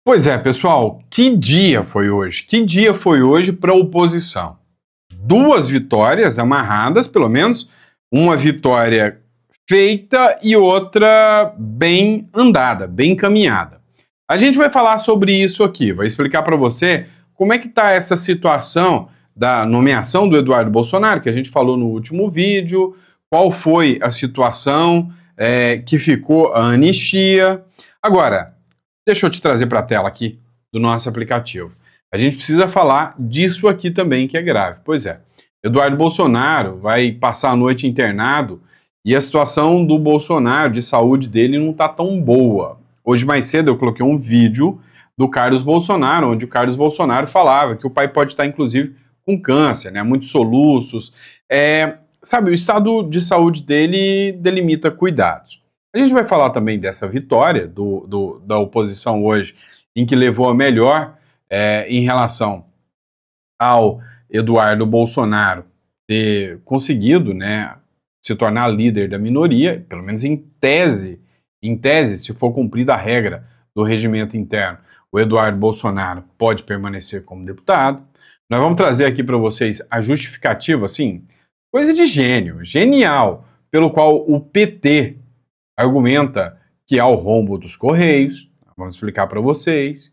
Pois é, pessoal, que dia foi hoje? Que dia foi hoje para a oposição? Duas vitórias amarradas, pelo menos, uma vitória feita e outra bem andada, bem caminhada. A gente vai falar sobre isso aqui, vai explicar para você como é que está essa situação da nomeação do Eduardo Bolsonaro, que a gente falou no último vídeo, qual foi a situação que ficou a anistia. Agora, deixa eu te trazer para a tela aqui do nosso aplicativo. A gente precisa falar disso aqui também, que é grave. Pois é, Eduardo Bolsonaro vai passar a noite internado e a situação do Bolsonaro, de saúde dele, não está tão boa. Hoje mais cedo eu coloquei um vídeo do Carlos Bolsonaro, onde o Carlos Bolsonaro falava que o pai pode estar, inclusive, com câncer, né? Muitos soluços. Sabe, o estado de saúde dele delimita cuidados. A gente vai falar também dessa vitória da oposição hoje, em que levou a melhor em relação ao Eduardo Bolsonaro ter conseguido, né, se tornar líder da minoria, pelo menos em tese, se for cumprida a regra do regimento interno, o Eduardo Bolsonaro pode permanecer como deputado. Nós vamos trazer aqui para vocês a justificativa, assim, coisa de gênio, genial, pelo qual o PT argumenta que há o rombo dos Correios. Vamos explicar para vocês.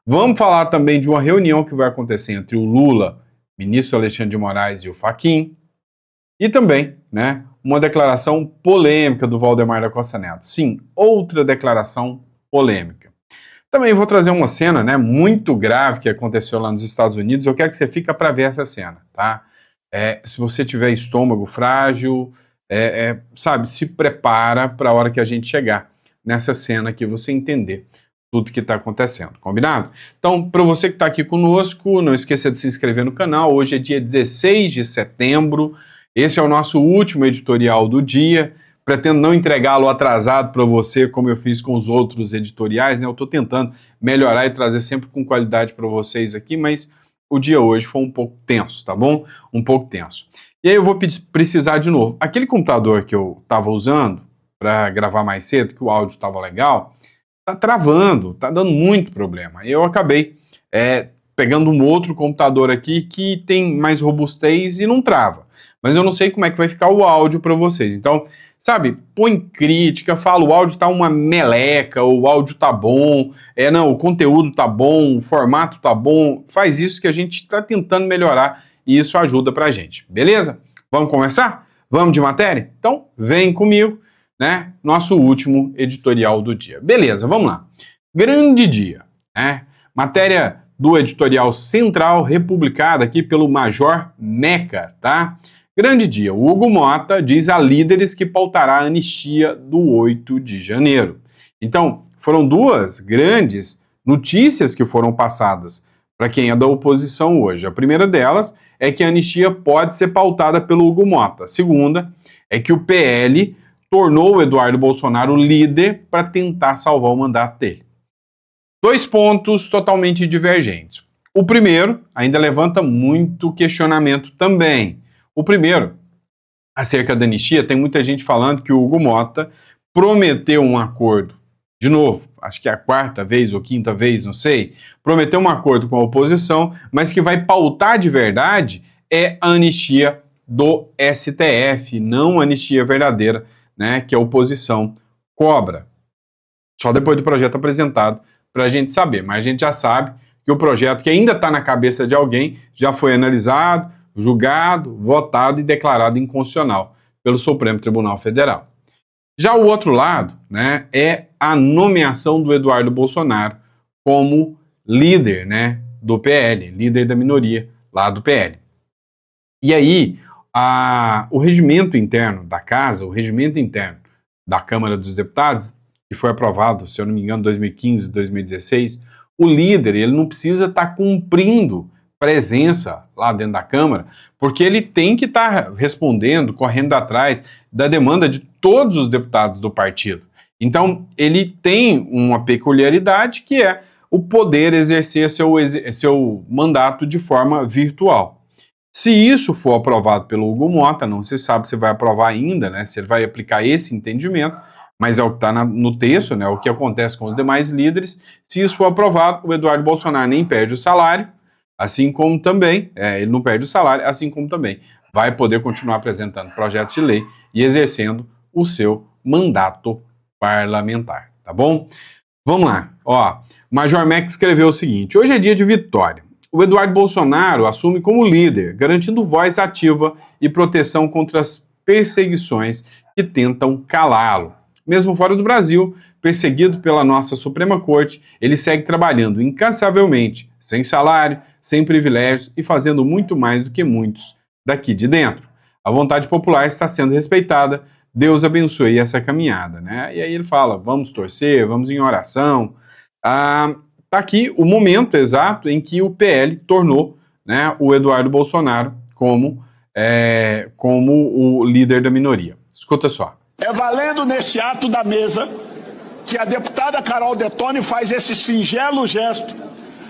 Vamos falar também de uma reunião que vai acontecer entre o Lula, ministro Alexandre de Moraes e o Fachin. E também, né, uma declaração polêmica do Valdemar da Costa Neto. Sim, outra declaração polêmica. Também vou trazer uma cena, né, muito grave que aconteceu lá nos Estados Unidos. Eu quero que você fique para ver essa cena, tá? Se você tiver estômago frágil, sabe, se prepara para a hora que a gente chegar nessa cena que você entender tudo que está acontecendo, combinado? Então, para você que está aqui conosco, não esqueça de se inscrever no canal. Hoje é dia 16 de setembro, esse é o nosso último editorial do dia. Pretendo não entregá-lo atrasado para você, como eu fiz com os outros editoriais, né? Eu estou tentando melhorar e trazer sempre com qualidade para vocês aqui, mas o dia hoje foi um pouco tenso, tá bom? Um pouco tenso. E aí eu vou precisar de novo. Aquele computador que eu estava usando para gravar mais cedo, que o áudio estava legal, tá travando, tá dando muito problema. Eu acabei pegando um outro computador aqui que tem mais robustez e não trava. Mas eu não sei como é que vai ficar o áudio para vocês. Então, sabe, põe crítica, fala o áudio tá uma meleca, o áudio tá bom, não, o conteúdo tá bom, o formato tá bom. Faz isso que a gente está tentando melhorar e isso ajuda pra gente, beleza? Vamos começar? Vamos de matéria? Então, vem comigo, né? Nosso último editorial do dia. Beleza, vamos lá. Grande dia, né? Matéria do editorial central, republicada aqui pelo Major Meca, tá? Grande dia. O Hugo Mota diz a líderes que pautará a anistia do 8 de janeiro. Então, foram duas grandes notícias que foram passadas para quem é da oposição hoje. A primeira delas é que a anistia pode ser pautada pelo Hugo Mota. A segunda é que o PL tornou o Eduardo Bolsonaro líder para tentar salvar o mandato dele. Dois pontos totalmente divergentes. O primeiro ainda levanta muito questionamento também. O primeiro, acerca da anistia, tem muita gente falando que o Hugo Mota prometeu um acordo. De novo, acho que é a quarta vez ou quinta vez, não sei. Prometeu um acordo com a oposição, mas que vai pautar de verdade é a anistia do STF, não a anistia verdadeira, né, que a oposição cobra. Só depois do projeto apresentado para a gente saber. Mas a gente já sabe que o projeto, que ainda está na cabeça de alguém, já foi analisado, julgado, votado e declarado inconstitucional pelo Supremo Tribunal Federal. Já o outro lado, né, é a nomeação do Eduardo Bolsonaro como líder, né, do PL, líder da minoria lá do PL. E aí, o regimento interno da Casa, o regimento interno da Câmara dos Deputados, que foi aprovado, se eu não me engano, em 2015, 2016, o líder, ele não precisa estar cumprindo presença lá dentro da Câmara, porque ele tem que estar respondendo, correndo atrás da demanda de todos os deputados do partido. Então, ele tem uma peculiaridade que é o poder exercer seu mandato de forma virtual. Se isso for aprovado pelo Hugo Mota, não se sabe se vai aprovar ainda, né, se ele vai aplicar esse entendimento, mas é o que está no texto, né, o que acontece com os demais líderes. Se isso for aprovado, o Eduardo Bolsonaro nem perde o salário, assim como também, ele não perde o salário, assim como também vai poder continuar apresentando projetos de lei e exercendo o seu mandato parlamentar, tá bom? Vamos lá, ó, Major Mac escreveu o seguinte: hoje é dia de vitória. O Eduardo Bolsonaro assume como líder, garantindo voz ativa e proteção contra as perseguições que tentam calá-lo. Mesmo fora do Brasil, perseguido pela nossa Suprema Corte, ele segue trabalhando incansavelmente, sem salário, sem privilégios e fazendo muito mais do que muitos daqui de dentro. A vontade popular está sendo respeitada. Deus abençoe essa caminhada, né? E aí ele fala, vamos torcer, vamos em oração. Tá aqui o momento exato em que o PL tornou, né, o Eduardo Bolsonaro como o líder da minoria. Escuta só. É valendo neste ato da mesa que a deputada Carol Detoni faz esse singelo gesto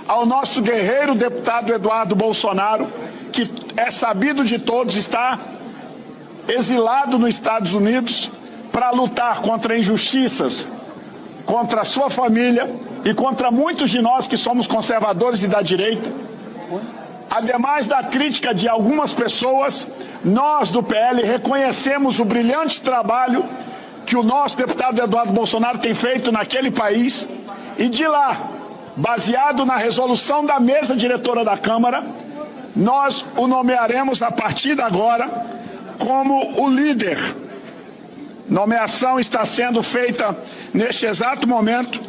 ao nosso guerreiro deputado Eduardo Bolsonaro, que é sabido de todos, está exilado nos Estados Unidos para lutar contra injustiças, contra a sua família e contra muitos de nós que somos conservadores e da direita. Ademais da crítica de algumas pessoas, nós do PL reconhecemos o brilhante trabalho que o nosso deputado Eduardo Bolsonaro tem feito naquele país e de lá, baseado na resolução da mesa diretora da Câmara, nós o nomearemos a partir de agora como o líder. Nomeação está sendo feita neste exato momento,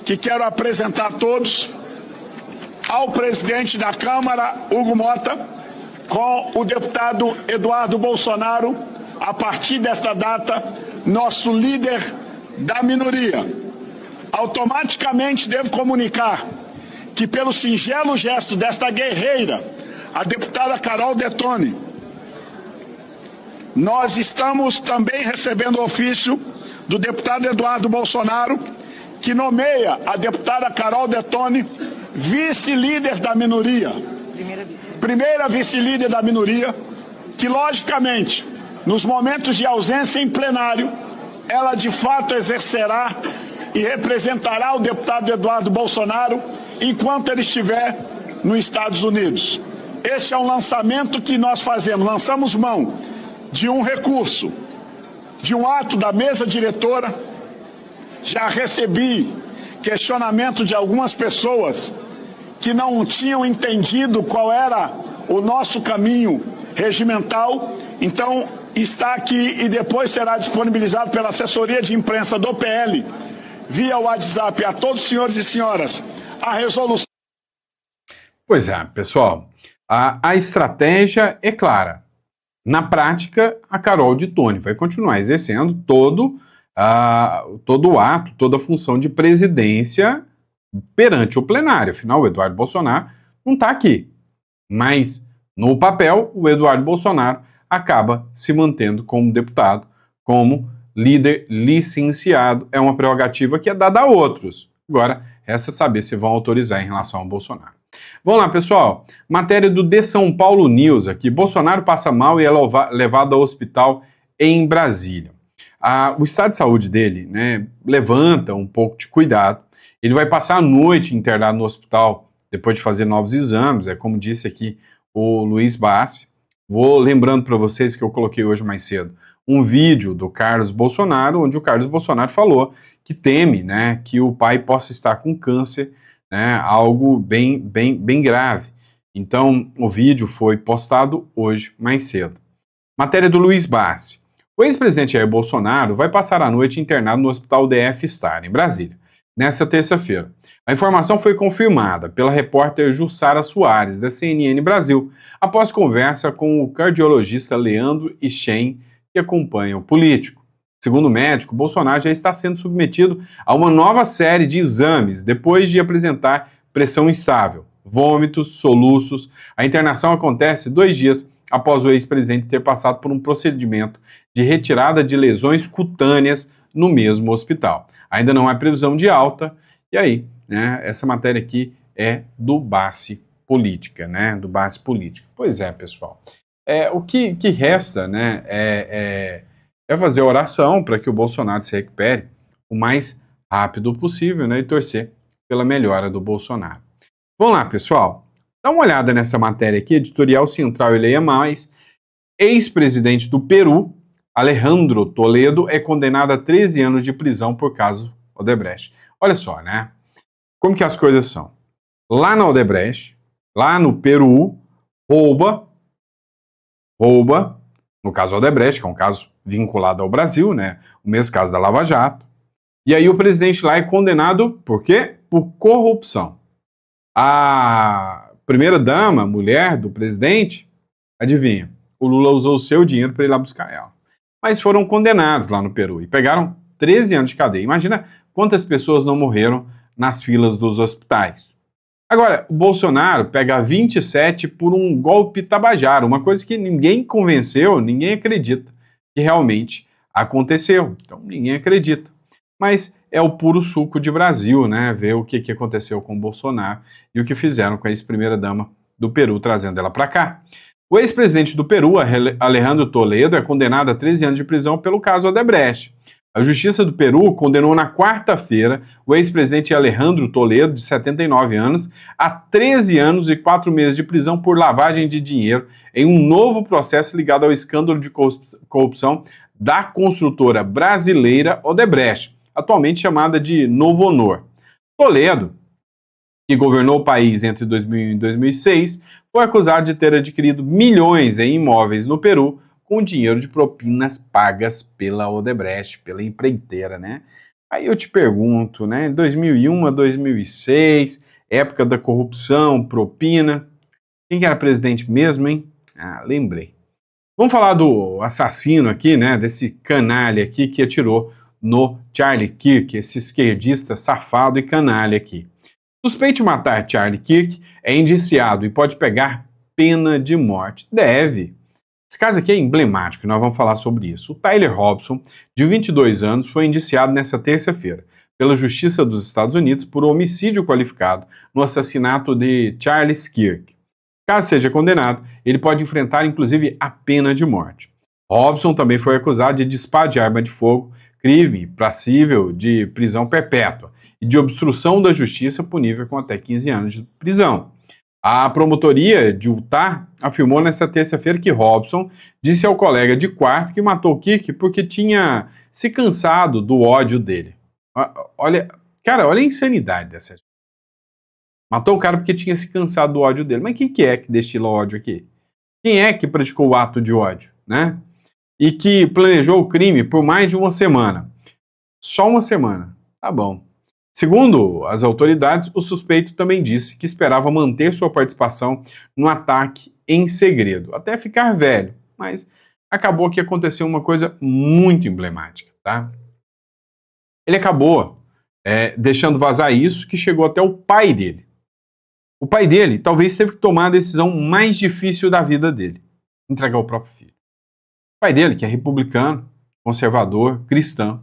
que quero apresentar a todos ao presidente da Câmara, Hugo Mota, com o deputado Eduardo Bolsonaro, a partir desta data, nosso líder da minoria. Automaticamente devo comunicar que, pelo singelo gesto desta guerreira, a deputada Carol Detoni, nós estamos também recebendo o ofício do deputado Eduardo Bolsonaro, que nomeia a deputada Carol Detoni vice-líder da minoria. Primeira vice-líder da minoria, que logicamente, nos momentos de ausência em plenário, ela de fato exercerá e representará o deputado Eduardo Bolsonaro enquanto ele estiver nos Estados Unidos. Este é um lançamento que nós fazemos, lançamos mão de um recurso, de um ato da mesa diretora. Já recebi questionamento de algumas pessoas que não tinham entendido qual era o nosso caminho regimental. Então, está aqui e depois será disponibilizado pela assessoria de imprensa do PL, via WhatsApp, a todos os senhores e senhoras, a resolução. Pois é, pessoal, a estratégia é clara. Na prática, a Carol Detoni vai continuar exercendo todo o ato, toda a função de presidência perante o plenário. Afinal, o Eduardo Bolsonaro não está aqui. Mas, no papel, o Eduardo Bolsonaro acaba se mantendo como deputado, como líder licenciado. É uma prerrogativa que é dada a outros. Agora, resta saber se vão autorizar em relação ao Bolsonaro. Vamos lá, pessoal. Matéria do The São Paulo News aqui. Bolsonaro passa mal e é levado ao hospital em Brasília. O estado de saúde dele, né, levanta um pouco de cuidado. Ele vai passar a noite internado no hospital depois de fazer novos exames, como disse aqui o Luiz Bassi. Vou lembrando para vocês que eu coloquei hoje mais cedo um vídeo do Carlos Bolsonaro, onde o Carlos Bolsonaro falou que teme, né, que o pai possa estar com câncer, né, algo bem grave. Então, o vídeo foi postado hoje mais cedo. Matéria do Luiz Bassi. O ex-presidente Jair Bolsonaro vai passar a noite internado no Hospital DF Star, em Brasília, nesta terça-feira. A informação foi confirmada pela repórter Jussara Soares, da CNN Brasil, após conversa com o cardiologista Leandro Ichen, que acompanha o político. Segundo o médico, Bolsonaro já está sendo submetido a uma nova série de exames depois de apresentar pressão instável, vômitos, soluços. A internação acontece 2 dias após o ex-presidente ter passado por um procedimento de retirada de lesões cutâneas no mesmo hospital. Ainda não há previsão de alta, e aí, né, essa matéria aqui é do Bassi Política, né, do Bassi Política. Pois é, pessoal. O que resta, né, é fazer oração para que o Bolsonaro se recupere o mais rápido possível, né, e torcer pela melhora do Bolsonaro. Vamos lá, pessoal. Dá uma olhada nessa matéria aqui, editorial central e leia mais. Ex-presidente do Peru, Alejandro Toledo, é condenado a 13 anos de prisão por caso Odebrecht. Olha só, né? Como que as coisas são. Lá na Odebrecht, lá no Peru, rouba, no caso Odebrecht, que é um caso vinculado ao Brasil, né? O mesmo caso da Lava Jato. E aí o presidente lá é condenado por quê? Por corrupção. A primeira-dama, mulher do presidente, adivinha? O Lula usou o seu dinheiro para ir lá buscar ela. Mas foram condenados lá no Peru e pegaram 13 anos de cadeia. Imagina quantas pessoas não morreram nas filas dos hospitais. Agora, o Bolsonaro pega 27 por um golpe tabajara, uma coisa que ninguém convenceu, ninguém acredita que realmente aconteceu. Então, ninguém acredita. Mas é o puro suco de Brasil, né? Ver o que aconteceu com o Bolsonaro e o que fizeram com a ex-primeira-dama do Peru, trazendo ela para cá. O ex-presidente do Peru, Alejandro Toledo, é condenado a 13 anos de prisão pelo caso Odebrecht. A Justiça do Peru condenou na quarta-feira o ex-presidente Alejandro Toledo, de 79 anos, a 13 anos e 4 meses de prisão por lavagem de dinheiro em um novo processo ligado ao escândalo de corrupção da construtora brasileira Odebrecht, atualmente chamada de Novo Honor. Toledo, que governou o país entre 2001 e 2006, foi acusado de ter adquirido milhões em imóveis no Peru com dinheiro de propinas pagas pela Odebrecht, pela empreiteira, né? Aí eu te pergunto, né? 2001 a 2006, época da corrupção, propina. Quem que era presidente mesmo, hein? Ah, lembrei. Vamos falar do assassino aqui, né? Desse canalha aqui que atirou no Charlie Kirk, esse esquerdista safado e canalha aqui. Suspeito de matar Charlie Kirk é indiciado e pode pegar pena de morte. Deve. Esse caso aqui é emblemático e nós vamos falar sobre isso. O Tyler Robson, de 22 anos, foi indiciado nesta terça-feira pela Justiça dos Estados Unidos por homicídio qualificado no assassinato de Charles Kirk. Caso seja condenado, ele pode enfrentar inclusive a pena de morte. Robson também foi acusado de disparo de arma de fogo, crime passível de prisão perpétua e de obstrução da justiça punível com até 15 anos de prisão. A promotoria de Utah afirmou nesta terça-feira que Robson disse ao colega de quarto que matou Kirk porque tinha se cansado do ódio dele. Olha a insanidade dessa gente. Matou o cara porque tinha se cansado do ódio dele. Mas quem que é que destila ódio aqui? Quem é que praticou o ato de ódio, né? E que planejou o crime por mais de uma semana. Só uma semana. Tá bom. Segundo as autoridades, o suspeito também disse que esperava manter sua participação no ataque em segredo, até ficar velho. Mas acabou que aconteceu uma coisa muito emblemática, tá? Ele acabou deixando vazar isso, que chegou até o pai dele. O pai dele talvez teve que tomar a decisão mais difícil da vida dele, entregar o próprio filho. O pai dele, que é republicano, conservador, cristão,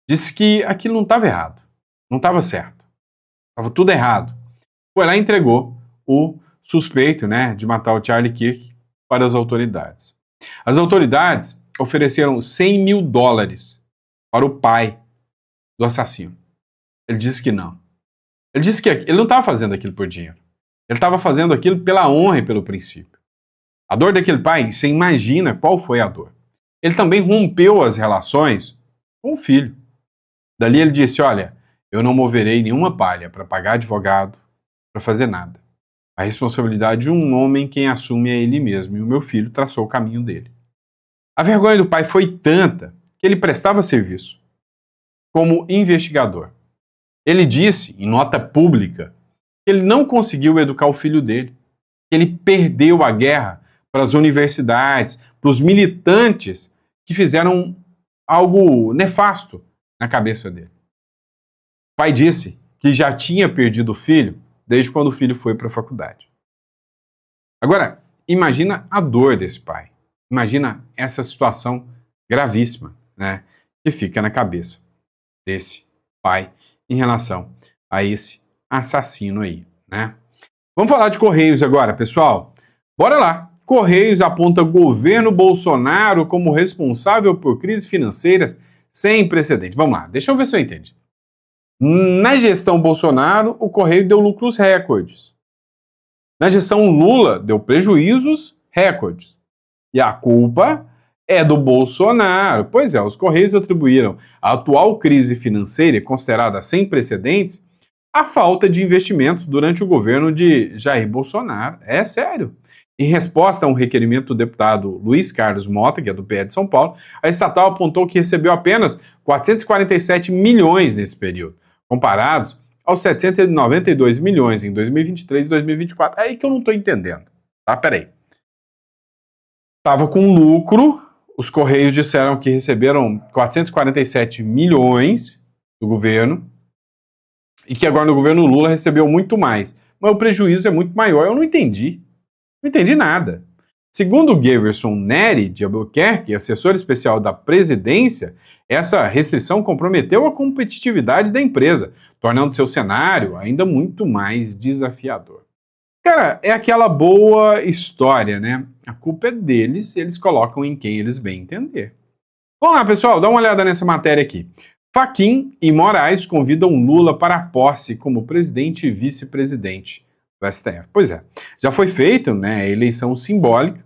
disse que aquilo não estava errado, não estava certo, estava tudo errado. Foi lá e entregou o suspeito, né, de matar o Charlie Kirk para as autoridades. As autoridades ofereceram $100 mil para o pai do assassino. Ele disse que não. Ele disse que ele não estava fazendo aquilo por dinheiro. Ele estava fazendo aquilo pela honra e pelo princípio. A dor daquele pai, você imagina qual foi a dor. Ele também rompeu as relações com o filho. Dali ele disse, olha, eu não moverei nenhuma palha para pagar advogado, para fazer nada. A responsabilidade de um homem quem assume é ele mesmo, e o meu filho traçou o caminho dele. A vergonha do pai foi tanta que ele prestava serviço como investigador. Ele disse, em nota pública, que ele não conseguiu educar o filho dele, que ele perdeu a guerra para as universidades, para os militantes que fizeram algo nefasto na cabeça dele. O pai disse que já tinha perdido o filho desde quando o filho foi para a faculdade. Agora, imagina a dor desse pai. Imagina essa situação gravíssima, né, que fica na cabeça desse pai em relação a esse assassino aí, né? Vamos falar de Correios agora, pessoal. Bora lá. Correios aponta governo Bolsonaro como responsável por crises financeiras sem precedentes. Vamos lá, deixa eu ver se eu entendi. Na gestão Bolsonaro, o Correio deu lucros recordes. Na gestão Lula, deu prejuízos recordes. E a culpa é do Bolsonaro. Pois é, os Correios atribuíram a atual crise financeira, considerada sem precedentes, à falta de investimentos durante o governo de Jair Bolsonaro. É sério. Em resposta a um requerimento do deputado Luiz Carlos Mota, que é do PE de São Paulo, a estatal apontou que recebeu apenas 447 milhões nesse período, comparados aos 792 milhões em 2023 e 2024. É aí que eu não estou entendendo. Tá, peraí. Estava com lucro, os Correios disseram que receberam 447 milhões do governo e que agora no governo Lula recebeu muito mais. Mas o prejuízo é muito maior. Eu não entendi. Não entendi nada. Segundo Geverson Neri de Albuquerque, assessor especial da presidência, essa restrição comprometeu a competitividade da empresa, tornando seu cenário ainda muito mais desafiador. Cara, é aquela boa história, né? A culpa é deles, eles colocam em quem eles bem entender. Vamos lá, pessoal, dá uma olhada nessa matéria aqui. Fachin e Moraes convidam Lula para a posse como presidente e vice-presidente do STF. Pois é, já foi feita, né, a eleição simbólica.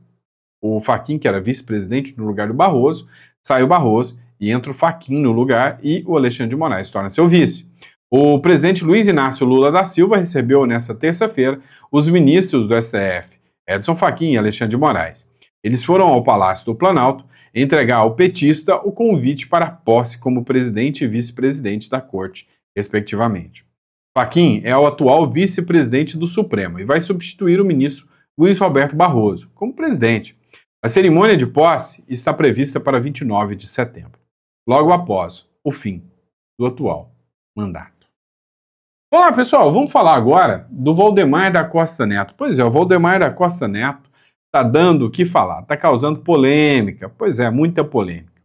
O Fachin, que era vice-presidente no lugar do Barroso, sai o Barroso e entra o Fachin no lugar e o Alexandre de Moraes torna seu vice. O presidente Luiz Inácio Lula da Silva recebeu nesta terça-feira os ministros do STF, Edson Fachin e Alexandre de Moraes. Eles foram ao Palácio do Planalto entregar ao petista o convite para a posse como presidente e vice-presidente da corte, respectivamente. Fachin é o atual vice-presidente do Supremo e vai substituir o ministro Luiz Roberto Barroso como presidente. A cerimônia de posse está prevista para 29 de setembro, logo após o fim do atual mandato. Olá, pessoal, vamos falar agora do Valdemar da Costa Neto. Pois é, o Valdemar da Costa Neto está dando o que falar, está causando polêmica. Pois é, muita polêmica.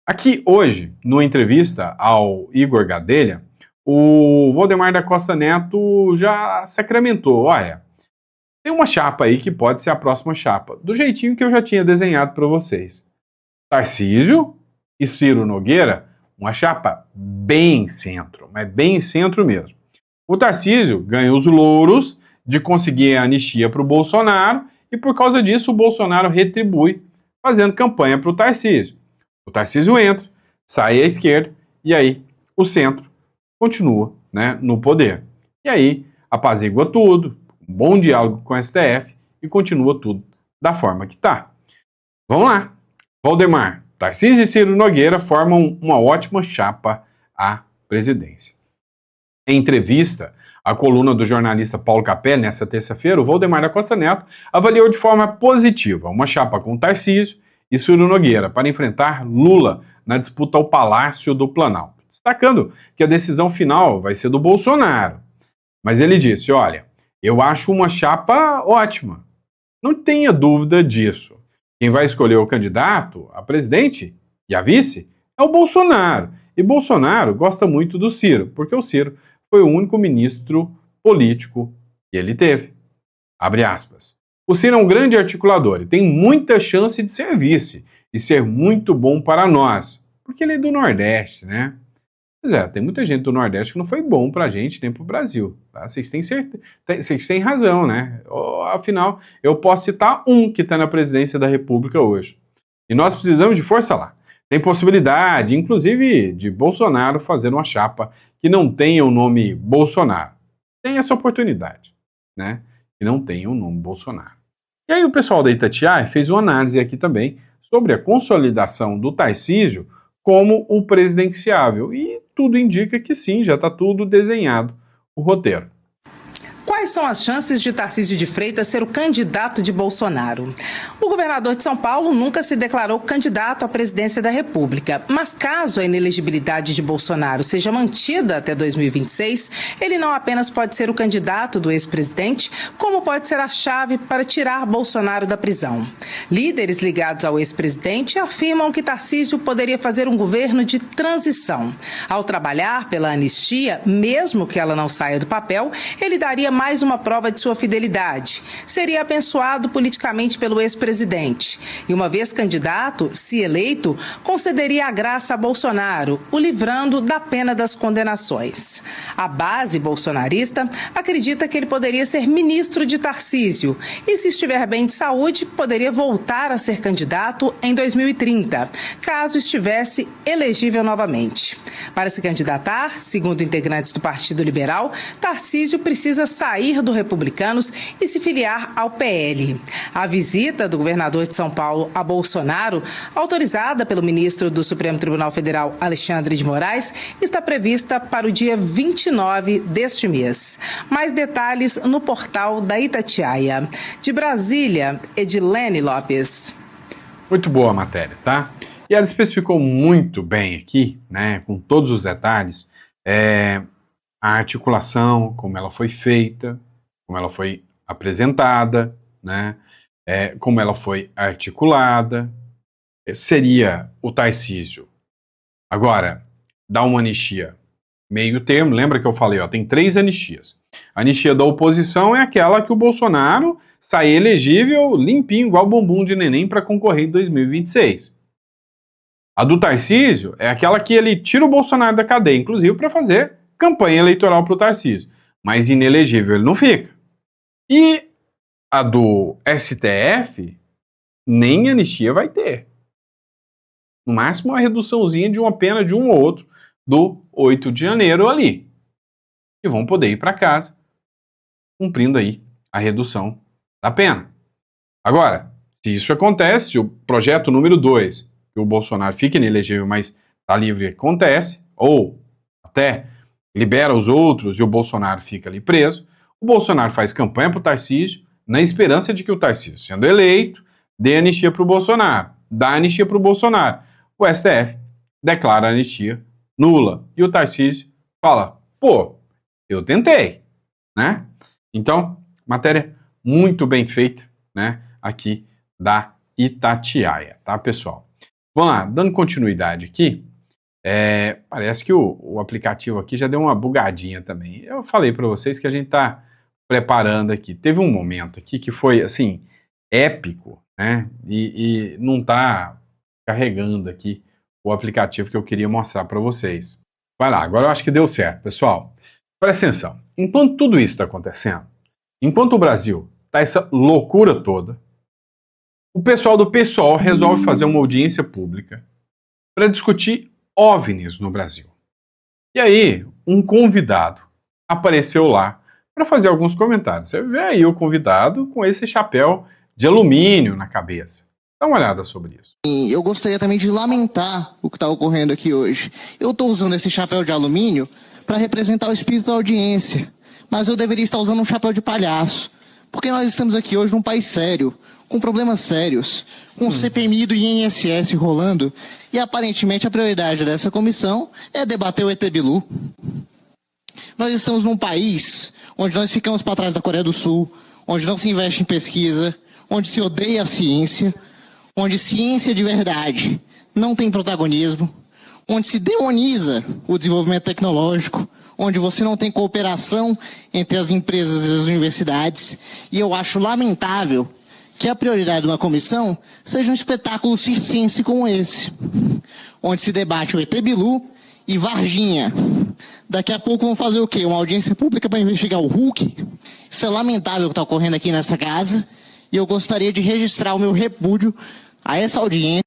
Aqui hoje, numa entrevista ao Igor Gadelha, o Valdemar da Costa Neto já sacramentou, olha, tem uma chapa aí que pode ser a próxima chapa, do jeitinho que eu já tinha desenhado para vocês. Tarcísio e Ciro Nogueira, uma chapa bem centro, mas bem centro mesmo. O Tarcísio ganha os louros de conseguir a anistia para o Bolsonaro e por causa disso o Bolsonaro retribui fazendo campanha para o Tarcísio. O Tarcísio entra, sai à esquerda e aí o centro continua, né, no poder. E aí apazigua tudo, um bom diálogo com o STF e continua tudo da forma que está. Vamos lá. Valdemar, Tarcísio e Ciro Nogueira formam uma ótima chapa à presidência. Em entrevista à coluna do jornalista Paulo Capelli, nessa terça-feira, o Valdemar da Costa Neto avaliou de forma positiva uma chapa com Tarcísio e Ciro Nogueira para enfrentar Lula na disputa ao Palácio do Planalto, destacando que a decisão final vai ser do Bolsonaro. Mas ele disse, olha, eu acho uma chapa ótima, não tenha dúvida disso. Quem vai escolher o candidato a presidente e a vice é o Bolsonaro. E Bolsonaro gosta muito do Ciro, porque o Ciro foi o único ministro político que ele teve. Abre aspas. O Ciro é um grande articulador e tem muita chance de ser vice e ser muito bom para nós, porque ele é do Nordeste, né? Pois é, tem muita gente do Nordeste que não foi bom pra gente nem pro Brasil. Tá? Vocês têm razão, né? Afinal, eu posso citar um que está na presidência da República hoje. E nós precisamos de força lá. Tem possibilidade, inclusive, de Bolsonaro fazer uma chapa que não tenha o nome Bolsonaro. Tem essa oportunidade, né? Que não tenha o nome Bolsonaro. E aí o pessoal da Itatiaia fez uma análise aqui também sobre a consolidação do Tarcísio como o presidenciável. E tudo indica que sim, já está tudo desenhado, o roteiro. Quais são as chances de Tarcísio de Freitas ser o candidato de Bolsonaro? O governador de São Paulo nunca se declarou candidato à presidência da República, mas caso a inelegibilidade de Bolsonaro seja mantida até 2026, ele não apenas pode ser o candidato do ex-presidente, como pode ser a chave para tirar Bolsonaro da prisão. Líderes ligados ao ex-presidente afirmam que Tarcísio poderia fazer um governo de transição. Ao trabalhar pela anistia, mesmo que ela não saia do papel, ele daria mais mais uma prova de sua fidelidade. Seria abençoado politicamente pelo ex-presidente. E uma vez candidato, se eleito, concederia a graça a Bolsonaro, o livrando da pena das condenações. A base bolsonarista acredita que ele poderia ser ministro de Tarcísio e, se estiver bem de saúde, poderia voltar a ser candidato em 2030, caso estivesse elegível novamente. Para se candidatar, segundo integrantes do Partido Liberal, Tarcísio precisa sair do Republicanos e se filiar ao PL. A visita do governador de São Paulo a Bolsonaro, autorizada pelo ministro do Supremo Tribunal Federal, Alexandre de Moraes, está prevista para o dia 29 deste mês. Mais detalhes no portal da Itatiaia. De Brasília, Edilene Lopes. Muito boa a matéria, tá? E ela especificou muito bem aqui, né, com todos os detalhes, a articulação, como ela foi feita, como ela foi apresentada, né, como ela foi articulada. Seria o Tarcísio. Agora, dá uma anistia meio termo, lembra que eu falei, ó, tem 3 anistias. A anistia da oposição é aquela que o Bolsonaro sai elegível limpinho, igual bumbum de neném, para concorrer em 2026. A do Tarcísio é aquela que ele tira o Bolsonaro da cadeia, inclusive para fazer campanha eleitoral para o Tarcísio. Mas inelegível ele não fica. E a do STF, nem anistia vai ter. No máximo uma reduçãozinha de uma pena de um ou outro do 8 de janeiro ali. E vão poder ir para casa, cumprindo aí a redução da pena. Agora, se isso acontece, se o projeto número 2, que o Bolsonaro fica inelegível, mas está livre, acontece, ou até libera os outros e o Bolsonaro fica ali preso, o Bolsonaro faz campanha para o Tarcísio, na esperança de que o Tarcísio, sendo eleito, dê anistia para o Bolsonaro, dá anistia para o Bolsonaro. O STF declara a anistia nula. E o Tarcísio fala, pô, eu tentei, né? Então, matéria muito bem feita, né, aqui da Itatiaia, tá, pessoal? Vamos lá, dando continuidade aqui, parece que o aplicativo aqui já deu uma bugadinha também. Eu falei para vocês que a gente tá preparando aqui. Teve um momento aqui que foi, assim, épico, né, e não tá carregando aqui o aplicativo que eu queria mostrar para vocês. Vai lá, agora eu acho que deu certo, pessoal. Presta atenção, enquanto tudo isso está acontecendo, enquanto o Brasil tá essa loucura toda, o pessoal do PSOL resolve fazer uma audiência pública para discutir OVNIs no Brasil. E aí, um convidado apareceu lá para fazer alguns comentários. Você vê aí o convidado com esse chapéu de alumínio na cabeça. Dá uma olhada sobre isso. Eu gostaria também de lamentar o que está ocorrendo aqui hoje. Eu estou usando esse chapéu de alumínio para representar o espírito da audiência, mas eu deveria estar usando um chapéu de palhaço, porque nós estamos aqui hoje num país sério, com problemas sérios, com o CPMI do INSS rolando, e aparentemente a prioridade dessa comissão é debater o ET Bilu. Nós estamos num país onde nós ficamos para trás da Coreia do Sul, onde não se investe em pesquisa, onde se odeia a ciência, onde ciência de verdade não tem protagonismo, onde se demoniza o desenvolvimento tecnológico, onde você não tem cooperação entre as empresas e as universidades, e eu acho lamentável que a prioridade de uma comissão seja um espetáculo circense como esse, onde se debate o ET Bilu e Varginha. Daqui a pouco vão fazer o quê? Uma audiência pública para investigar o Hulk? Isso é lamentável o que está ocorrendo aqui nessa casa, e eu gostaria de registrar o meu repúdio a essa audiência.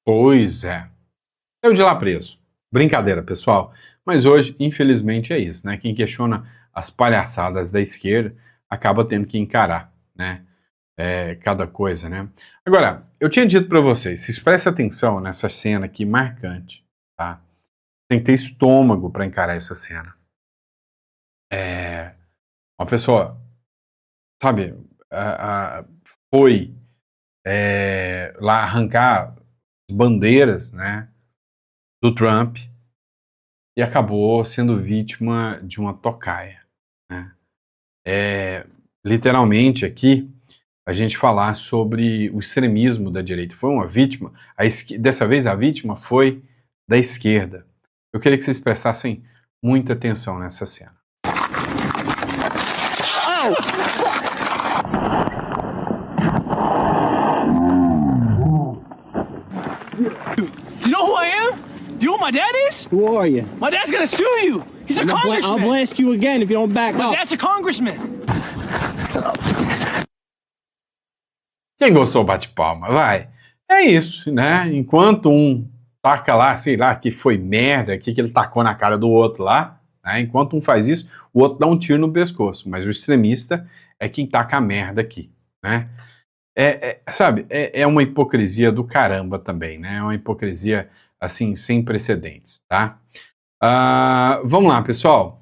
Pois é. Eu de lá preso. Brincadeira, pessoal. Mas hoje, infelizmente, é isso, né? Quem questiona as palhaçadas da esquerda acaba tendo que encarar, né? Cada coisa, né? Agora, eu tinha dito para vocês prestem atenção nessa cena aqui marcante, tá? Tem que ter estômago para encarar essa cena. Uma pessoa, sabe, foi lá arrancar as bandeiras, né, do Trump e acabou sendo vítima de uma tocaia, né? Literalmente aqui a gente falar sobre o extremismo da direita. Foi uma vítima, dessa vez a vítima foi da esquerda. Eu queria que vocês prestassem muita atenção nessa cena. You know who I am? Do you know who my dad is? Who are you? My dad's gonna sue you. He's a congressman. I'll blast you again if you don't back My up. dad's a congressman. Quem gostou, bate palma, vai. É isso, né? Enquanto um taca lá, sei lá, que foi merda, que ele tacou na cara do outro lá, né? Enquanto um faz isso, o outro dá um tiro no pescoço. Mas o extremista é quem taca a merda aqui, né? Sabe, é uma hipocrisia do caramba também, né? É uma hipocrisia, assim, sem precedentes, tá? Vamos lá, pessoal.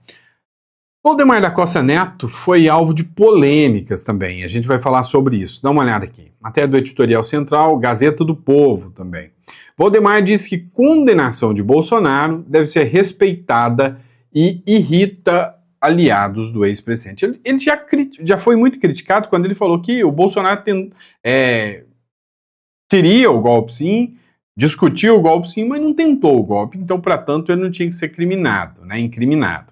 Valdemar da Costa Neto foi alvo de polêmicas também. A gente vai falar sobre isso. Dá uma olhada aqui. Matéria do Editorial Central, Gazeta do Povo também. Valdemar diz que condenação de Bolsonaro deve ser respeitada e irrita aliados do ex-presidente. Ele já foi muito criticado quando ele falou que o Bolsonaro teria o golpe sim, discutiu o golpe sim, mas não tentou o golpe. Então, portanto, ele não tinha que ser incriminado.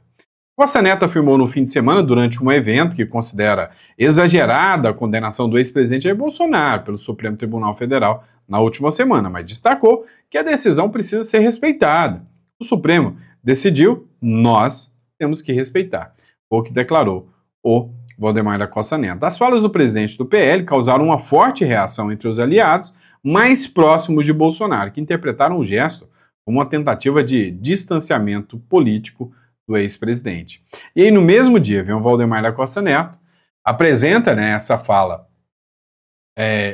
Costa Neto afirmou no fim de semana, durante um evento que considera exagerada a condenação do ex-presidente Jair Bolsonaro pelo Supremo Tribunal Federal na última semana, mas destacou que a decisão precisa ser respeitada. O Supremo decidiu, nós temos que respeitar, foi o que declarou o Valdemar da Costa Neto. As falas do presidente do PL causaram uma forte reação entre os aliados mais próximos de Bolsonaro, que interpretaram o gesto como uma tentativa de distanciamento político do ex-presidente. E aí, no mesmo dia, vem o Valdemar da Costa Neto, apresenta, né, essa fala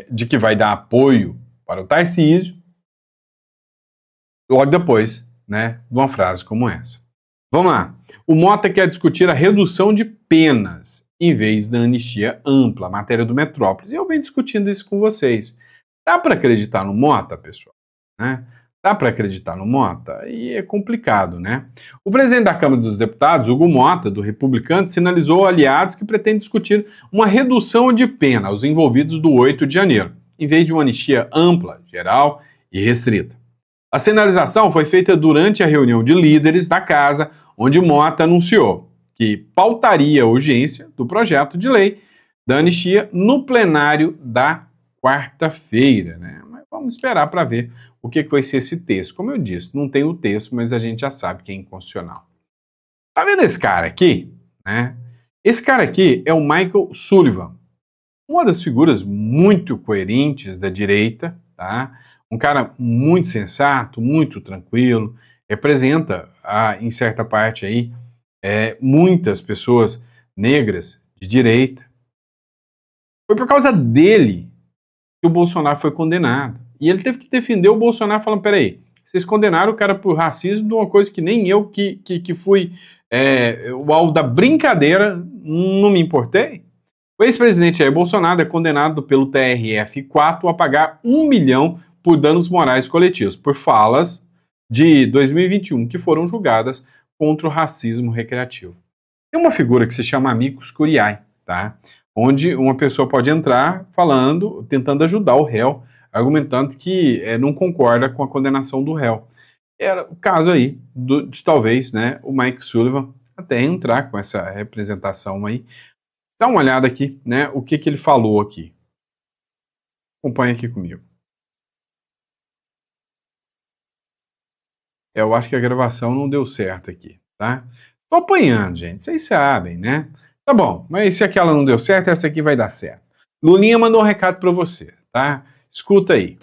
de que vai dar apoio para o Tarcísio, logo depois, né, de uma frase como essa. Vamos lá. O Mota quer discutir a redução de penas em vez da anistia ampla, a matéria do Metrópolis. E eu venho discutindo isso com vocês. Dá para acreditar no Mota, pessoal? Né? Dá para acreditar no Mota? E é complicado, né? O presidente da Câmara dos Deputados, Hugo Mota, do Republicano, sinalizou aliados que pretendem discutir uma redução de pena aos envolvidos do 8 de janeiro, em vez de uma anistia ampla, geral e restrita. A sinalização foi feita durante a reunião de líderes da casa, onde Mota anunciou que pautaria a urgência do projeto de lei da anistia no plenário da quarta-feira, né? Mas vamos esperar para ver o que vai ser esse texto. Como eu disse, não tem o texto, mas a gente já sabe que é inconstitucional. Tá vendo esse cara aqui? Né? Esse cara aqui é o Michael Sullivan, uma das figuras muito coerentes da direita, tá? Um cara muito sensato, muito tranquilo, representa, em certa parte aí, muitas pessoas negras de direita. Foi por causa dele que o Bolsonaro foi condenado. E ele teve que defender o Bolsonaro falando, peraí, vocês condenaram o cara por racismo de uma coisa que nem eu, que fui o alvo da brincadeira, não me importei? O ex-presidente Jair Bolsonaro é condenado pelo TRF4 a pagar R$1 milhão por danos morais coletivos, por falas de 2021 que foram julgadas contra o racismo recreativo. Tem uma figura que se chama amicus curiae, tá? Onde uma pessoa pode entrar falando, tentando ajudar o réu, argumentando que não concorda com a condenação do réu. Era o caso aí de talvez, né, o Mike Sullivan até entrar com essa representação aí. Dá uma olhada aqui, né, o que ele falou aqui. Acompanha aqui comigo. Eu acho que a gravação não deu certo aqui, tá? Tô apanhando, gente, vocês sabem, né? Tá bom, mas se aquela não deu certo, essa aqui vai dar certo. Lulinha mandou um recado para você, tá? Escuta aí.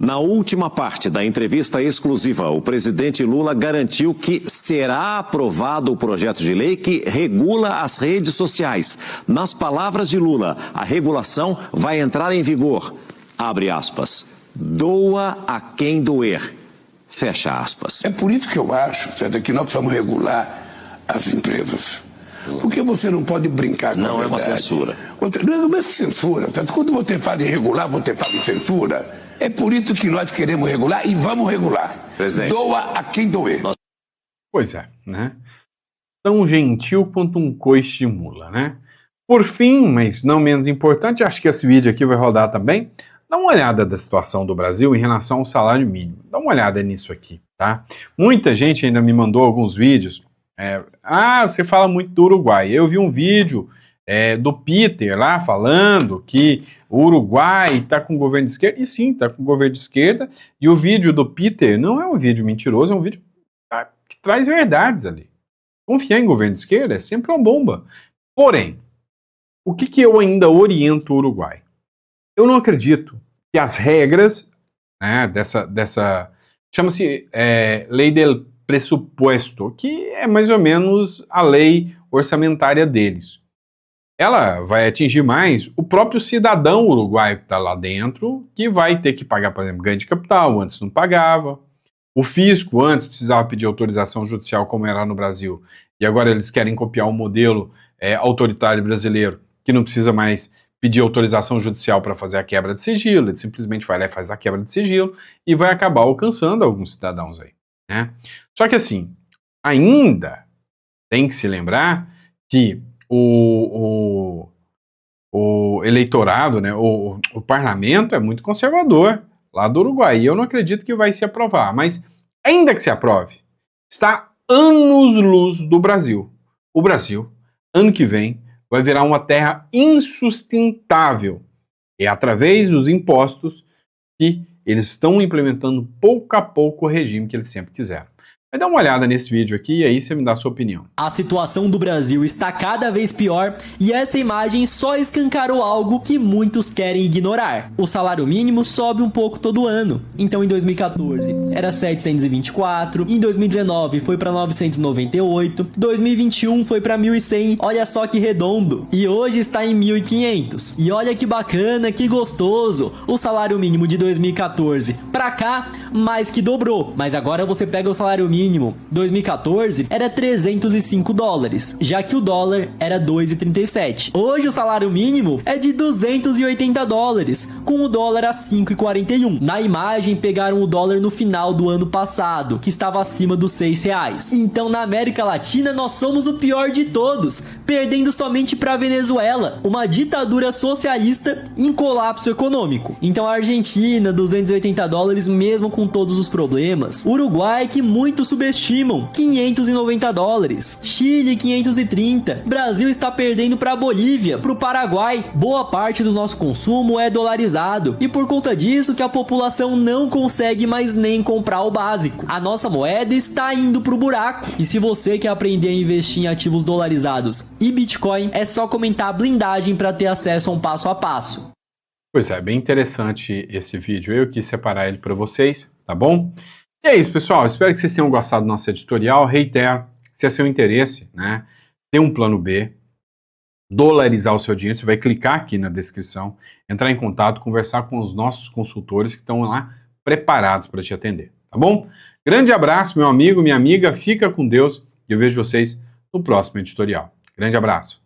Na última parte da entrevista exclusiva, o presidente Lula garantiu que será aprovado o projeto de lei que regula as redes sociais. Nas palavras de Lula, a regulação vai entrar em vigor. Abre aspas. Doa a quem doer. Fecha aspas. É por isso que eu acho, certo, que nós precisamos regular as empresas. Porque você não pode brincar com a verdade. Não é uma censura. Não é censura. Certo? Quando você fala em regular, você fala em censura. É por isso que nós queremos regular e vamos regular. Presidente. Doa a quem doer. Pois é, né? Tão gentil quanto um coice de mula, né? Por fim, mas não menos importante, acho que esse vídeo aqui vai rodar também. Dá uma olhada da situação do Brasil em relação ao salário mínimo. Dá uma olhada nisso aqui, tá? Muita gente ainda me mandou alguns vídeos Você fala muito do Uruguai. Eu vi um vídeo do Peter lá falando que o Uruguai está com o governo de esquerda, e sim, está com o governo de esquerda, e o vídeo do Peter não é um vídeo mentiroso, é um vídeo que traz verdades ali. Confiar em governo de esquerda é sempre uma bomba. Porém, o que eu ainda oriento o Uruguai? Eu não acredito que as regras, né, dessa chama-se lei del pressupuesto, que é mais ou menos a lei orçamentária deles. Ela vai atingir mais o próprio cidadão uruguaio que está lá dentro, que vai ter que pagar, por exemplo, ganho de capital, antes não pagava. O fisco antes precisava pedir autorização judicial, como era no Brasil, e agora eles querem copiar o modelo autoritário brasileiro, que não precisa mais pedir autorização judicial para fazer a quebra de sigilo, ele simplesmente vai lá e faz a quebra de sigilo, e vai acabar alcançando alguns cidadãos aí, né? Só que assim, ainda tem que se lembrar que o eleitorado, né, o parlamento é muito conservador lá do Uruguai, e eu não acredito que vai se aprovar, mas ainda que se aprove, está anos-luz do Brasil. O Brasil, ano que vem, vai virar uma terra insustentável. É através dos impostos que eles estão implementando pouco a pouco o regime que eles sempre quiseram. Vai dar uma olhada nesse vídeo aqui e aí você me dá a sua opinião. A situação do Brasil está cada vez pior e essa imagem só escancarou algo que muitos querem ignorar. O salário mínimo sobe um pouco todo ano. Então em 2014 era 724, em 2019 foi para 998, 2021 foi para 1.100, olha só que redondo. E hoje está em 1.500. E olha que bacana, que gostoso. O salário mínimo de 2014 para cá mais que dobrou. Mas agora você pega o salário mínimo 2014 era 305 dólares, já que o dólar era 2,37. Hoje o salário mínimo é de 280 dólares, com o dólar a 5,41. Na imagem pegaram o dólar no final do ano passado, que estava acima dos R$6. Então na América Latina nós somos o pior de todos, perdendo somente para a Venezuela, uma ditadura socialista em colapso econômico. Então a Argentina, 280 dólares mesmo com todos os problemas. Uruguai, que muitos subestimam, 590 dólares. Chile, 530. Brasil está perdendo para a Bolívia, para o Paraguai. Boa parte do nosso consumo é dolarizado e por conta disso que a população não consegue mais nem comprar o básico. A nossa moeda está indo pro buraco. E se você quer aprender a investir em ativos dolarizados e Bitcoin, é só comentar a blindagem para ter acesso a um passo a passo. Pois é, bem interessante esse vídeo. Eu quis separar ele para vocês, tá bom? E é isso, pessoal. Espero que vocês tenham gostado do nosso editorial. Reitero, se é seu interesse, né, ter um plano B, dolarizar o seu dinheiro, você vai clicar aqui na descrição, entrar em contato, conversar com os nossos consultores que estão lá preparados para te atender, tá bom? Grande abraço, meu amigo, minha amiga. Fica com Deus e eu vejo vocês no próximo editorial. Grande abraço.